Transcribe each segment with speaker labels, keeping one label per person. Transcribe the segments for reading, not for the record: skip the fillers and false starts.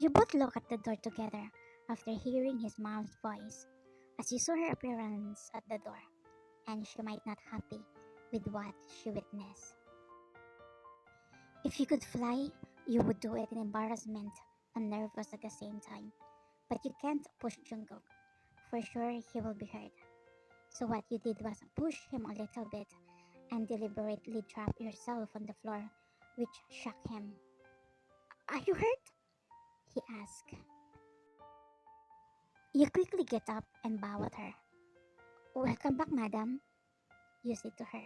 Speaker 1: You both look at the door together after hearing his mom's voice as you saw her appearance at the door, and she might not happy with what she witnessed. If you could fly, you would do it in embarrassment and nervous at the same time. But you can't push Jungkook. For sure, he will be hurt. So what you did was push him a little bit and deliberately drop yourself on the floor, which shocked him. Are you hurt? He asked. You quickly get up and bow at her. Welcome back, madam, you said to her.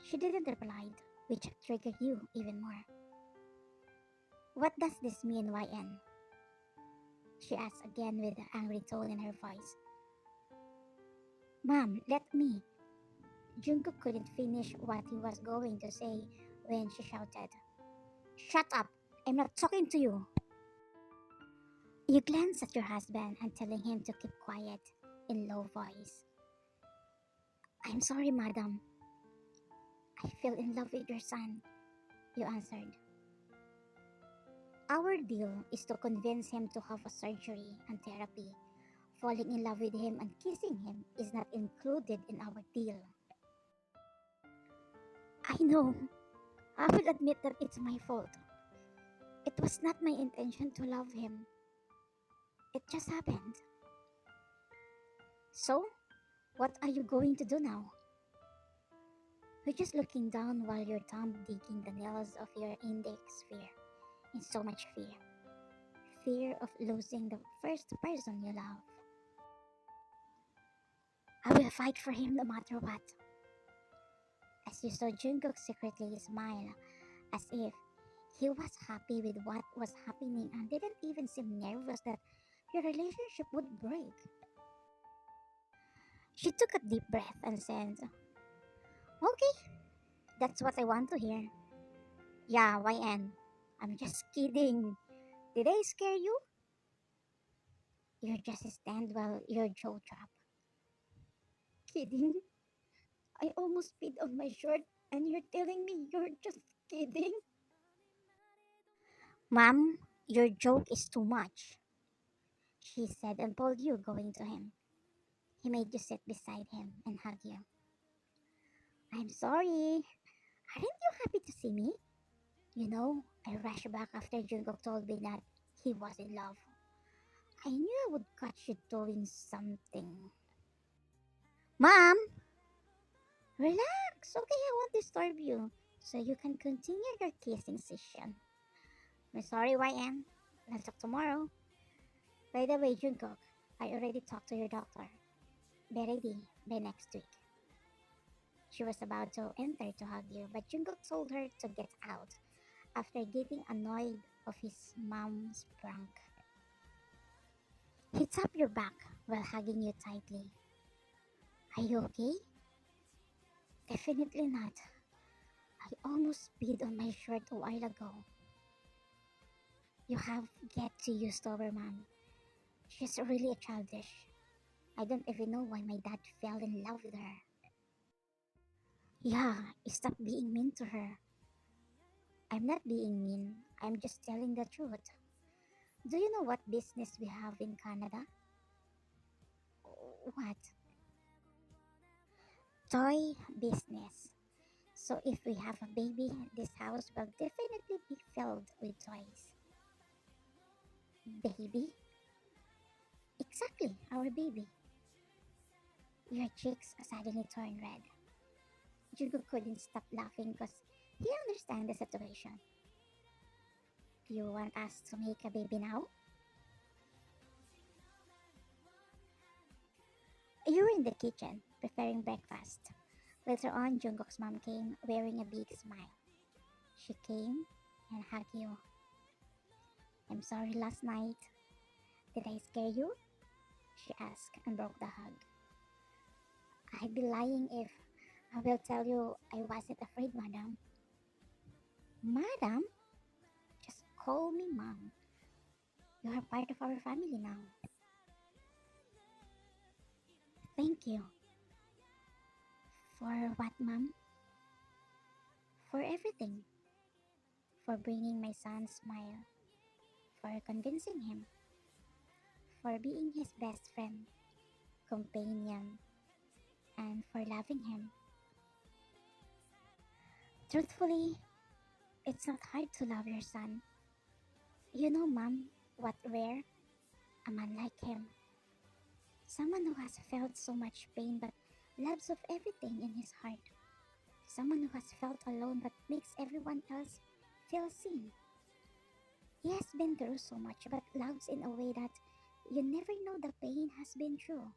Speaker 1: She didn't reply, which triggered you even more. What does this mean, YN? She asked again with an angry tone in her voice. Ma'am, let me. Jungkook couldn't finish what he was going to say when she shouted, Shut up! I'm not talking to you! You glance at your husband and telling him to keep quiet in low voice. I'm sorry, madam. I fell in love with your son, you answered. Our deal is to convince him to have a surgery and therapy. Falling in love with him and kissing him is not included in our deal. I know. I will admit that it's my fault. It was not my intention to love him. It just happened. So, what are you going to do now? You're just looking down while your thumb digging the nails of your index finger in so much fear. Fear of losing the first person you love. I will fight for him no matter what. As you saw Jungkook secretly smile as if he was happy with what was happening and didn't even seem nervous that your relationship would break. She took a deep breath and said, Okay, that's what I want to hear. Yeah, YN. I'm just kidding. Did I scare you? You're just stand while your jaw drop. Kidding? I almost peed on my shirt and you're telling me you're just kidding? Mom, your joke is too much, she said and pulled you going to him. He made you sit beside him and hug you. I'm sorry. Aren't you happy to see me? You know, I rushed back after Jungkook told me that he was in love. I knew I would catch you doing something. Mom! Relax, okay, I won't disturb you. So you can continue your kissing session. I'm sorry, YN. Let's talk tomorrow. By the way, Jungkook, I already talked to your doctor. Be ready by next week. She was about to enter to hug you, but Jungkook told her to get out after getting annoyed of his mom's prank. He tapped your back while hugging you tightly. Are you okay? Definitely not. I almost peed on my shirt a while ago. You have get to use to our mom. She's really childish. I don't even know why my dad fell in love with her. Yeah, stop being mean to her. I'm not being mean. I'm just telling the truth. Do you know what business we have in Canada? What? Toy business. So if we have a baby, this house will definitely be filled with toys. Baby? Exactly, our baby. Your cheeks suddenly turned red. Jugo couldn't stop laughing because he understands the situation. You want us to make a baby now? You were in the kitchen, preparing breakfast. Later on, Jungkook's mom came wearing a big smile. She came and hugged you. I'm sorry last night. Did I scare you? She asked and broke the hug. I'd be lying if I will tell you I wasn't afraid, madam. Madam? Just call me mom. You are part of our family now. Thank you. For what, mom? For everything. For bringing my son's smile. for convincing him, for being his best friend, companion, and for loving him. Truthfully, it's not hard to love your son. You know, Mom, what rare? A man like him. Someone who has felt so much pain but loves of everything in his heart. Someone who has felt alone but makes everyone else feel seen. He has been through so much but loves in a way that you never know the pain has been through.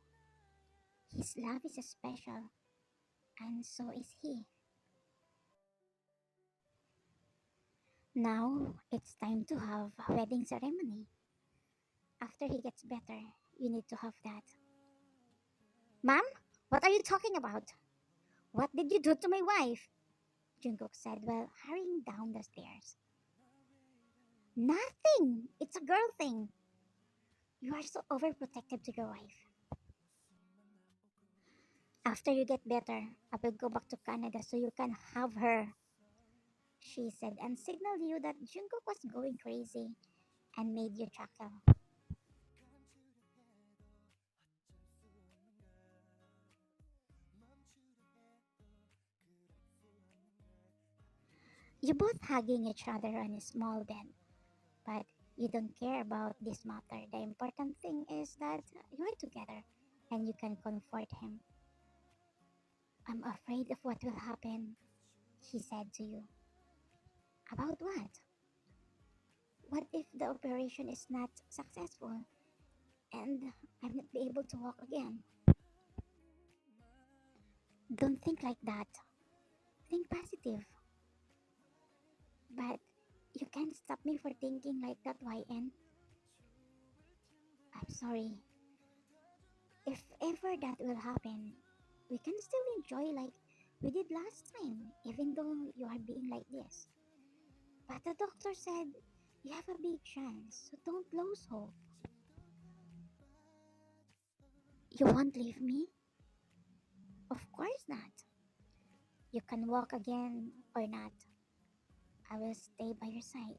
Speaker 1: His love is special, and so is he. Now it's time to have a wedding ceremony. After he gets better, you need to have that. Mom, what are you talking about? What did you do to my wife? Jungkook said while hurrying down the stairs. Nothing! It's a girl thing. You are so overprotective to your wife. After you get better, I will go back to Canada so you can have her, she said and signaled you that Jungkook was going crazy and made you chuckle. You both hugging each other on a small bed, but you don't care about this matter. The important thing is that you're together and you can comfort him. I'm afraid of what will happen, he said to you. About what? What if the operation is not successful and I'm not be able to walk again? Don't think like that. Think positive. But you can't stop me for thinking like that, YN. I'm sorry. If ever that will happen, we can still enjoy like we did last time, even though you are being like this. But the doctor said you have a big chance, so don't lose hope. You won't leave me? Of course not. You can walk again or not. I will stay by your side.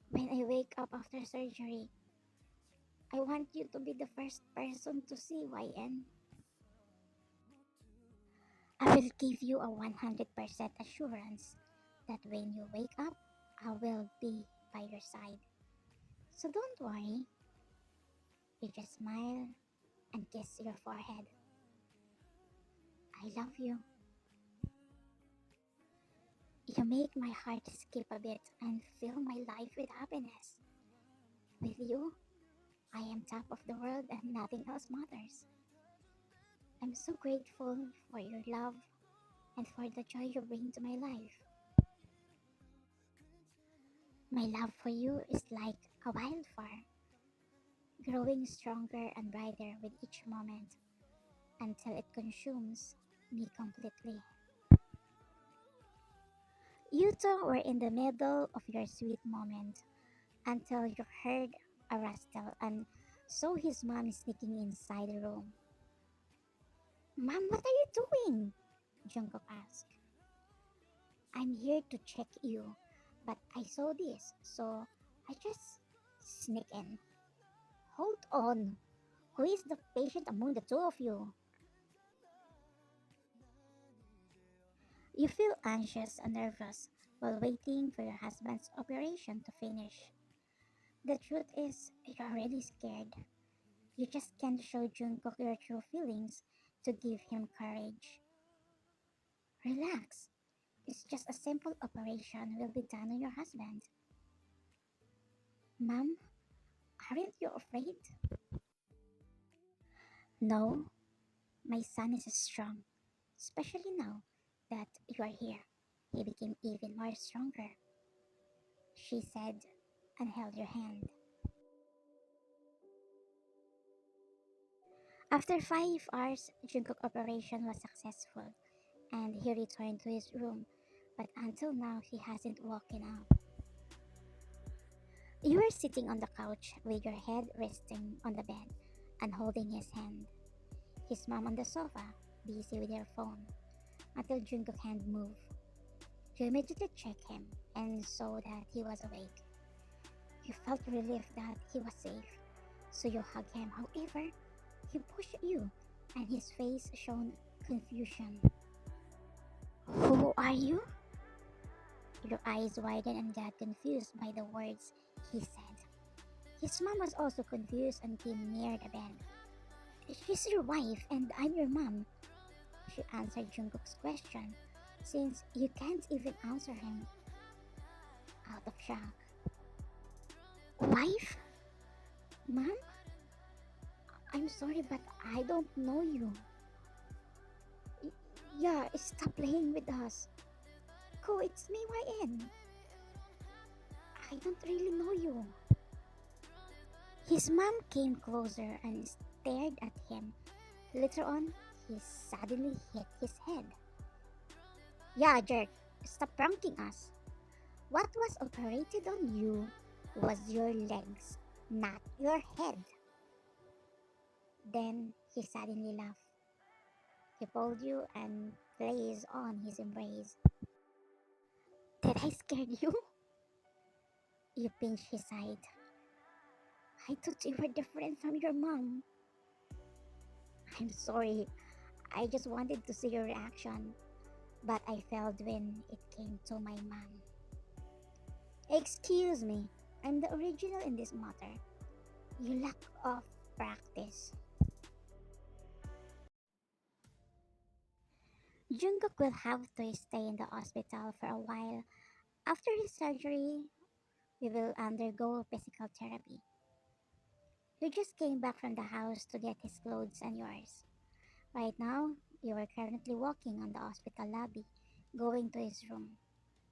Speaker 1: When I wake up after surgery, I want you to be the first person to see YN. I will give you a 100% assurance that when you wake up, I will be by your side. So don't worry. You just smile and kiss your forehead. I love you. You make my heart skip a bit and fill my life with happiness. With you, I am top of the world and nothing else matters. I'm so grateful for your love and for the joy you bring to my life. My love for you is like a wildfire, growing stronger and brighter with each moment until it consumes me completely. You two were in the middle of your sweet moment until you heard a rustle and saw his mom sneaking inside the room. Mom, what are you doing? Jungkook asked. I'm here to check you, but I saw this, so I just sneak in. Hold on. Who is the patient among the two of you? You feel anxious and nervous while waiting for your husband's operation to finish. The truth is, you're really scared. You just can't show Jungkook your true feelings to give him courage. Relax. It's just a simple operation will be done on your husband. Mom, aren't you afraid? No, my son is strong, especially now that you are here. He became even more stronger, she said and held your hand. After 5 hours, Jungkook operation was successful and he returned to his room, but until now he hasn't woken up. You were sitting on the couch with your head resting on the bed and holding his hand. His mom on the sofa, busy with her phone, until Jungkook's hand moved. You immediately checked him and saw that he was awake. You felt relief that he was safe, so you hugged him. However, he pushed you, and his face showed confusion. Who are you? Your eyes widened and got confused by the words he said. His mom was also confused and came near the bed. She's your wife, and I'm your mom, she answered Jungkook's question, since you can't even answer him out of shock. Wife? Mom? I'm sorry, but I don't know you. Y- yeah, stop playing with us. Ko, it's me, YN. I don't really know you. His mom came closer and stared at him. Later on, he suddenly hit his head. Yeah, jerk, stop pranking us. What was operated on you was your legs, not your head. Then he suddenly laughed. He pulled you and placed on his embrace. Did I scare you? You pinched his side. I thought you were different from your mom. I'm sorry. I just wanted to see your reaction, but I failed when it came to my mom. Excuse me, I'm the original in this matter. You lack of practice. Jungkook will have to stay in the hospital for a while. After his surgery, we will undergo physical therapy. You just came back from the house to get his clothes and yours. Right now, you are currently walking on the hospital lobby, going to his room,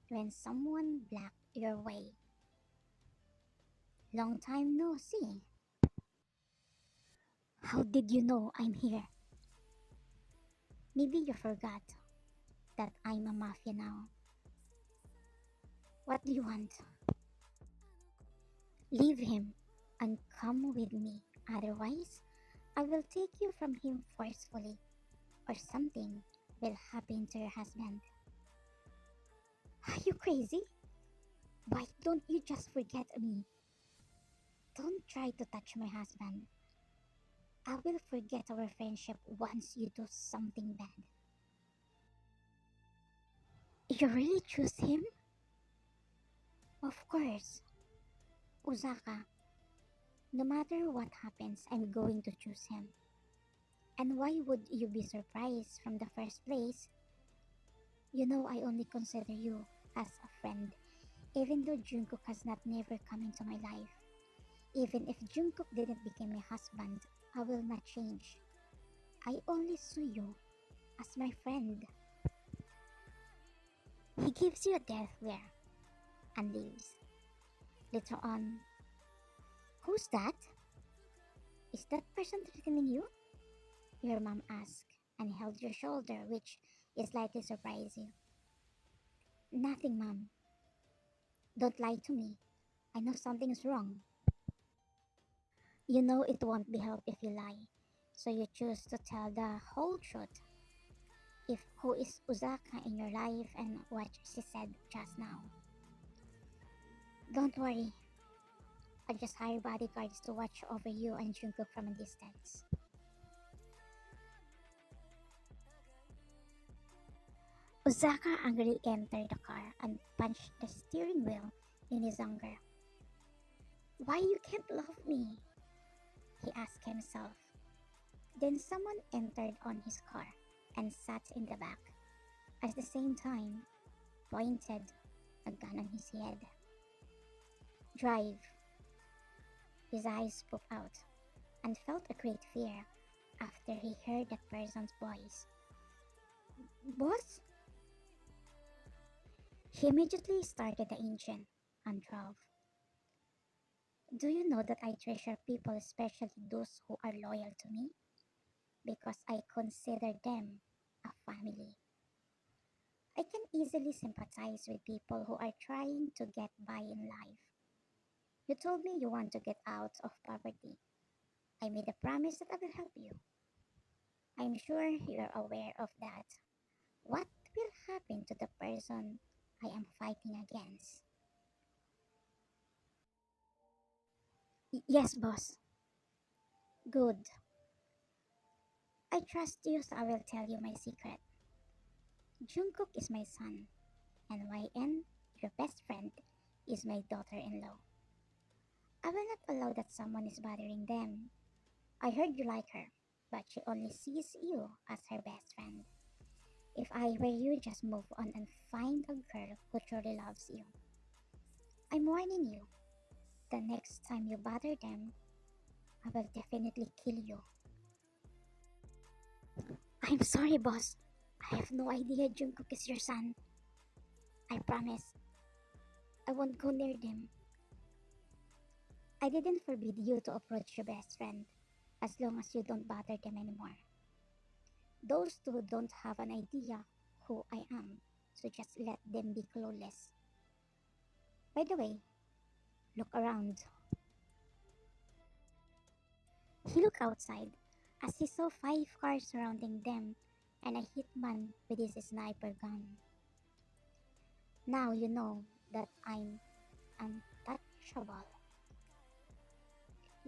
Speaker 1: when someone blocked your way. Long time no see. How did you know I'm here? Maybe you forgot that I'm a mafia now. What do you want? Leave him and come with me. Otherwise, I will take you from him forcefully, or something will happen to your husband. Are you crazy? Why don't you just forget me? Don't try to touch my husband. I will forget our friendship once you do something bad. You really choose him? Of course. Uzaka, no matter what happens, I'm going to choose him. And why would you be surprised from the first place? You know I only consider you as a friend, even though Jungkook has not never come into my life. Even if Jungkook didn't become my husband, I will not change. I only see you as my friend. He gives you a death glare and leaves. Later on, who's that? Is that person threatening you? Your mom asked and held your shoulder, which is likely surprise you. Nothing, mom. Don't lie to me. I know something's wrong. You know it won't be help if you lie, so you choose to tell the whole truth. If who is Uzaka in your life and what she said just now. Don't worry, I just hire bodyguards to watch over you and Jungkook from a distance. Uzaka angrily entered the car and punched the steering wheel in his anger. Why you can't love me? He asked himself. Then someone entered on his car and sat in the back. At the same time, pointed a gun on his head. Drive. His eyes popped out and felt a great fear after he heard that person's voice. Boss? He immediately started the engine and drove. Do you know that I treasure people, especially those who are loyal to me? Because I consider them a family. I can easily sympathize with people who are trying to get by in life. You told me you want to get out of poverty. I made a promise that I will help you. I'm sure you're aware of that. What will happen to the person I am fighting against? Yes, boss. Good. I trust you, so I will tell you my secret. Jungkook is my son, and YN, your best friend, is my daughter-in-law. I will not allow that someone is bothering them. I heard you like her, but she only sees you as her best friend. If I were you, just move on and find a girl who truly loves you. I'm warning you, the next time you bother them, I will definitely kill you. I'm sorry, boss. I have no idea Jungkook is your son. I promise, I won't go near them. I didn't forbid you to approach your best friend, as long as you don't bother them anymore. Those two don't have an idea who I am, so just let them be clueless. By the way, look around. He looked outside as he saw 5 cars surrounding them and a hitman with his sniper gun. Now you know that I'm untouchable.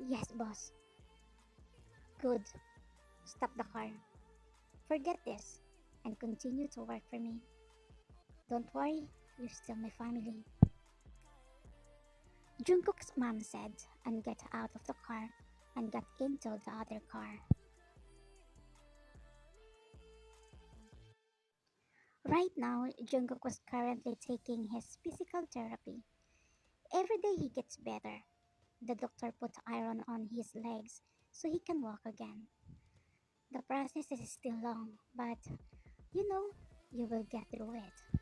Speaker 1: Yes, boss. Good. Stop the car. Forget this and continue to work for me. Don't worry, you're still my family. Jungkook's mom said and got out of the car and got into the other car. Right now, Jungkook was currently taking his physical therapy. Every day he gets better. The doctor put iron on his legs so he can walk again. The process is still long, but you know, you will get through it.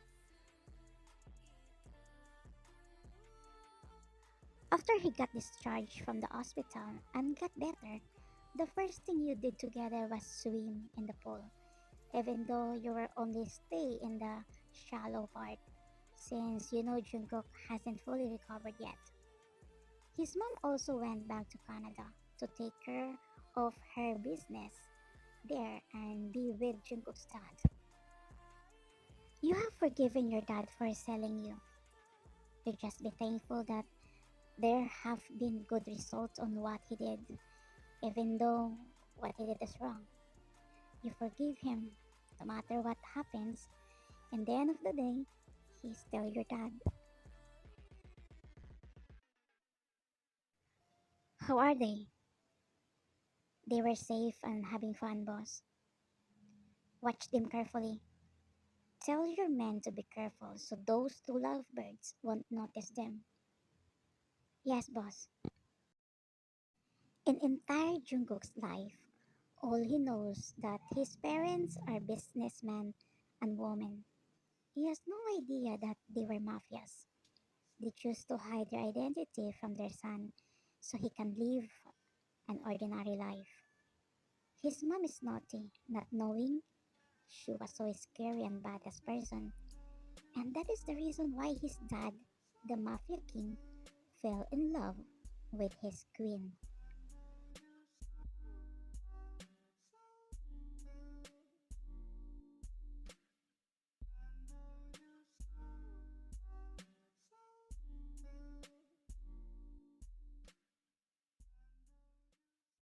Speaker 1: After he got discharged from the hospital and got better, the first thing you did together was swim in the pool, even though you were only stay in the shallow part, since you know Jungkook hasn't fully recovered yet. His mom also went back to Canada to take care of her business there and be with Jungkook's dad. You have forgiven your dad for selling you. You just be thankful that there have been good results on what he did, even though what he did is wrong. You forgive him no matter what happens, and the end of the day, he's still your dad. How are they? They were safe and having fun, boss. Watch them carefully. Tell your men to be careful so those two lovebirds won't notice them. Yes, boss. In entire Jungkook's life, all he knows that his parents are businessmen and women. He has no idea that they were mafias. They choose to hide their identity from their son so he can live an ordinary life. His mom is naughty, not knowing she was so scary and badass person. And that is the reason why his dad, the mafia king, fell in love with his queen.